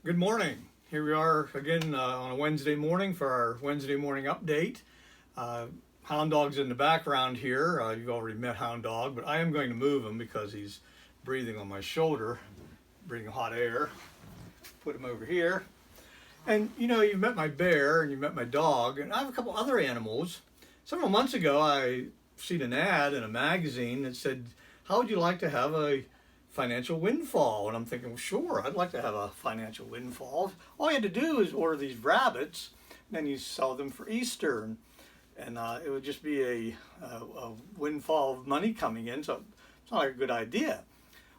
Good morning. Here we are again on a Wednesday morning for our Wednesday morning update. Hound Dog's in the background here. You've already met Hound Dog, but I am going to move him because he's breathing on my shoulder, breathing hot air. Put him over here. And you know, you've met my bear and you met my dog, and I have a couple other animals. Several months ago, I seen an ad in a magazine that said, "How would you like to have a financial windfall?" And I'm thinking, well, sure, I'd like to have a financial windfall. All you had to do is order these rabbits, and then you sell them for Easter, and it would just be a windfall of money coming in. So it's not like a good idea.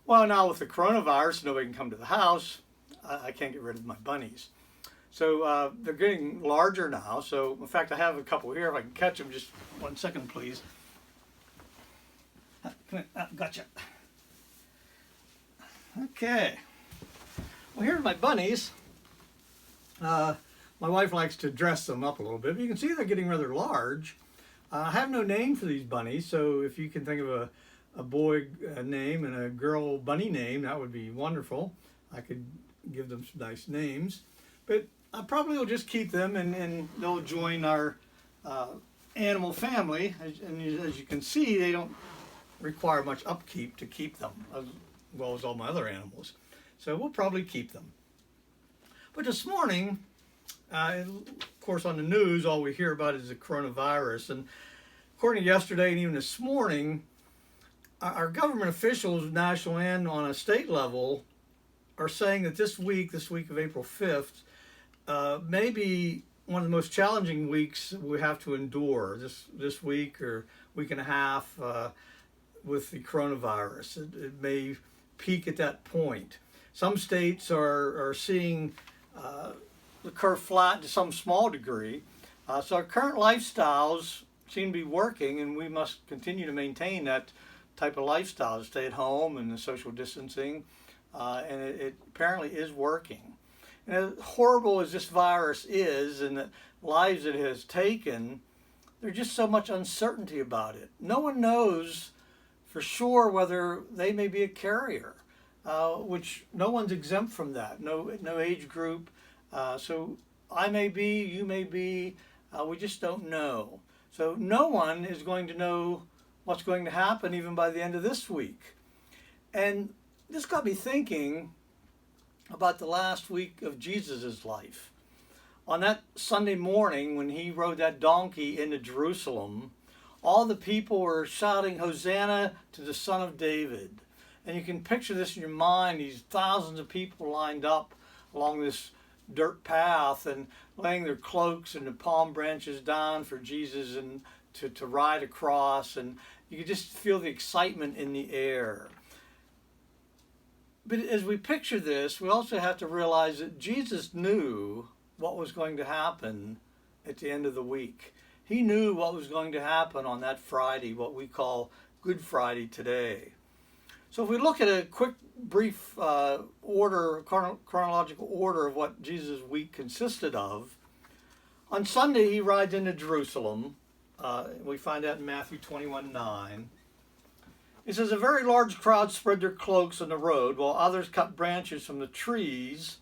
Well, now with the coronavirus, nobody can come to the house. I can't get rid of my bunnies. So they're getting larger now. So in fact, I have a couple here. If I can catch them, just 1 second, please. Come here. Gotcha. Okay. Well, here's my bunnies. My wife likes to dress them up a little bit, but you can see they're getting rather large. I have no name for these bunnies, so if you can think of a boy name and a girl bunny name, that would be wonderful. I could give them some nice names, but I probably will just keep them, and they'll join our animal family. And as you can see, they don't require much upkeep to keep them, as well as all my other animals. So we'll probably keep them. But this morning, of course, on the news, all we hear about is the coronavirus. And according to yesterday and even this morning, our government officials, national and on a state level, are saying that this week of April 5th, may be one of the most challenging weeks we have to endure this week or week and a half with the coronavirus. It may peak at that point. Some states are seeing the curve flat to some small degree. So our current lifestyles seem to be working, and we must continue to maintain that type of lifestyle, to stay at home and the social distancing, and it apparently is working. And as horrible as this virus is and the lives it has taken, there's just so much uncertainty about it. No one knows for sure whether they may be a carrier, which no one's exempt from that, no age group. So I may be, you may be, we just don't know. So no one is going to know what's going to happen even by the end of this week. And this got me thinking about the last week of Jesus' life. On that Sunday morning when he rode that donkey into Jerusalem, all the people were shouting, "Hosanna to the Son of David." And you can picture this in your mind, these thousands of people lined up along this dirt path and laying their cloaks and the palm branches down for Jesus and to ride across. And you could just feel the excitement in the air. But as we picture this, we also have to realize that Jesus knew what was going to happen at the end of the week. He knew what was going to happen on that Friday, what we call Good Friday today. So if we look at a quick, brief chronological order of what Jesus' week consisted of, on Sunday he rides into Jerusalem. We find that in Matthew 21:9. It says, "A very large crowd spread their cloaks on the road, while others cut branches from the trees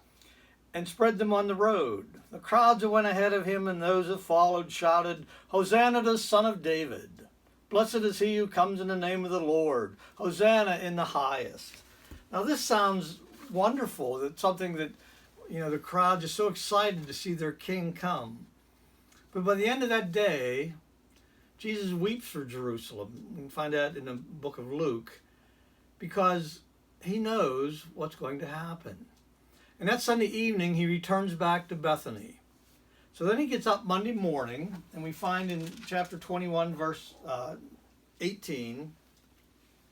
and spread them on the road. The crowds that went ahead of him and those that followed shouted, 'Hosanna to the Son of David. Blessed is he who comes in the name of the Lord. Hosanna in the highest.'" Now this sounds wonderful. That's something that, the crowd is so excited to see their king come. But by the end of that day, Jesus weeps for Jerusalem. You can find that in the book of Luke, because he knows what's going to happen. And that Sunday evening, he returns back to Bethany. So then he gets up Monday morning, and we find in chapter 21, verse 18,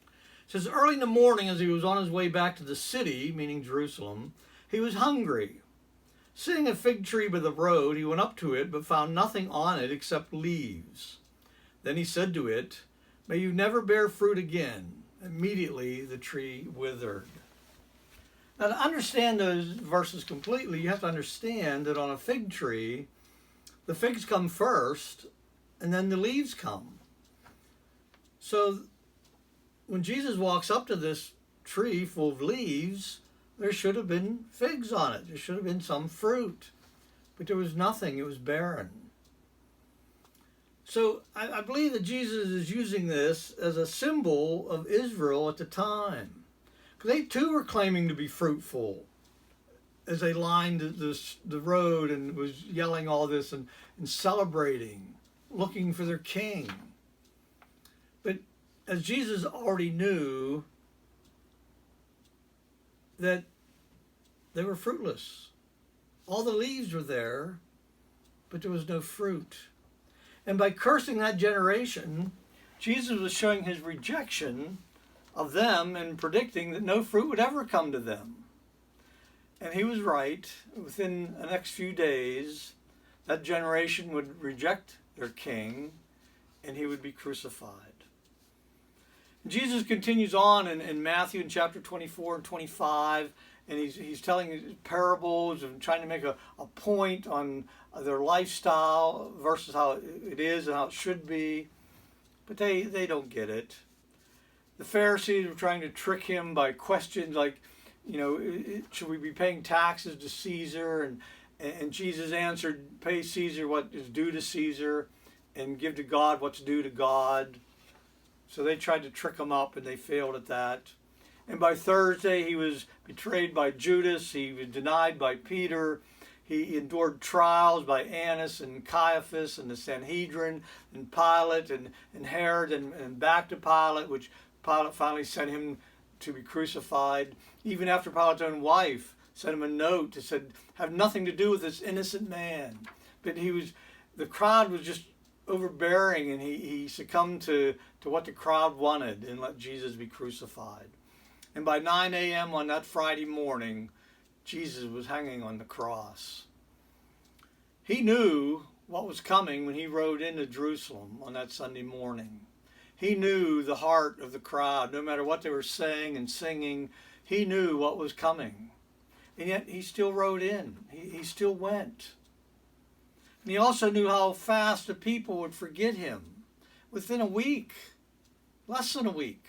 it says, "Early in the morning, as he was on his way back to the city," meaning Jerusalem, "he was hungry. Seeing a fig tree by the road, he went up to it, but found nothing on it except leaves. Then he said to it, 'May you never bear fruit again.' Immediately the tree withered." Now, to understand those verses completely, you have to understand that on a fig tree, the figs come first, and then the leaves come. So when Jesus walks up to this tree full of leaves, there should have been figs on it. There should have been some fruit. But there was nothing. It was barren. So I believe that Jesus is using this as a symbol of Israel at the time. Because they too were claiming to be fruitful as they lined the road and was yelling all this and celebrating, looking for their king. But as Jesus already knew that they were fruitless. All the leaves were there, but there was no fruit. And by cursing that generation, Jesus was showing his rejection of them and predicting that no fruit would ever come to them. And he was right. Within the next few days, that generation would reject their king and he would be crucified. Jesus continues on in Matthew in chapter 24 and 25, and he's telling parables and trying to make a point on their lifestyle versus how it is and how it should be. But they don't get it. The Pharisees were trying to trick him by questions like, should we be paying taxes to Caesar? And Jesus answered, pay Caesar what is due to Caesar and give to God what's due to God. So they tried to trick him up and they failed at that. And by Thursday, he was betrayed by Judas. He was denied by Peter. He endured trials by Annas and Caiaphas and the Sanhedrin and Pilate and Herod and back to Pilate, which Pilate finally sent him to be crucified. Even after Pilate's own wife sent him a note that said, have nothing to do with this innocent man. But the crowd was just overbearing, and he succumbed to what the crowd wanted and let Jesus be crucified. And by 9 a.m. on that Friday morning, Jesus was hanging on the cross. He knew what was coming when he rode into Jerusalem on that Sunday morning. He knew the heart of the crowd. No matter what they were saying and singing, he knew what was coming. And yet he still rode in. He still went. And he also knew how fast the people would forget him. Within a week, less than a week,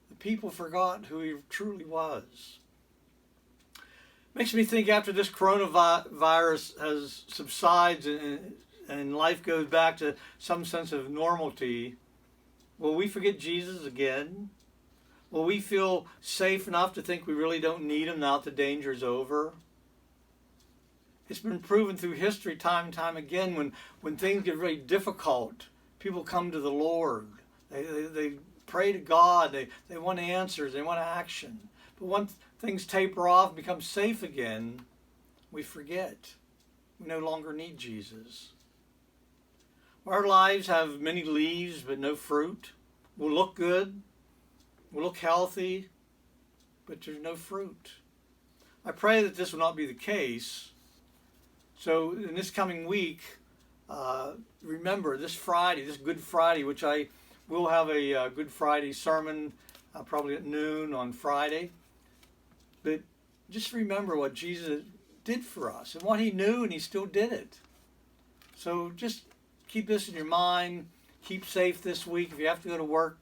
the people forgot who he truly was. Makes me think after this coronavirus has subsides and life goes back to some sense of normality, will we forget Jesus again? Will we feel safe enough to think we really don't need him now that the danger is over? It's been proven through history time and time again when things get really difficult, people come to the Lord. They pray to God. They want answers. They want action. But once things taper off, become safe again, we forget. We no longer need Jesus. Our lives have many leaves but no fruit. We'll look good. We'll look healthy, but there's no fruit. I pray that this will not be the case. So in this coming week, remember this Friday, this Good Friday, which I will have a Good Friday sermon probably at noon on Friday. But just remember what Jesus did for us and what he knew, and he still did it. So just keep this in your mind. Keep safe this week. If you have to go to work,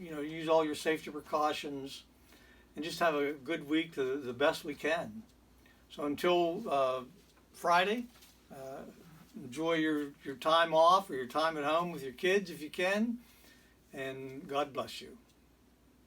use all your safety precautions and just have a good week to the best we can. So until Friday, enjoy your time off or your time at home with your kids if you can, and God bless you.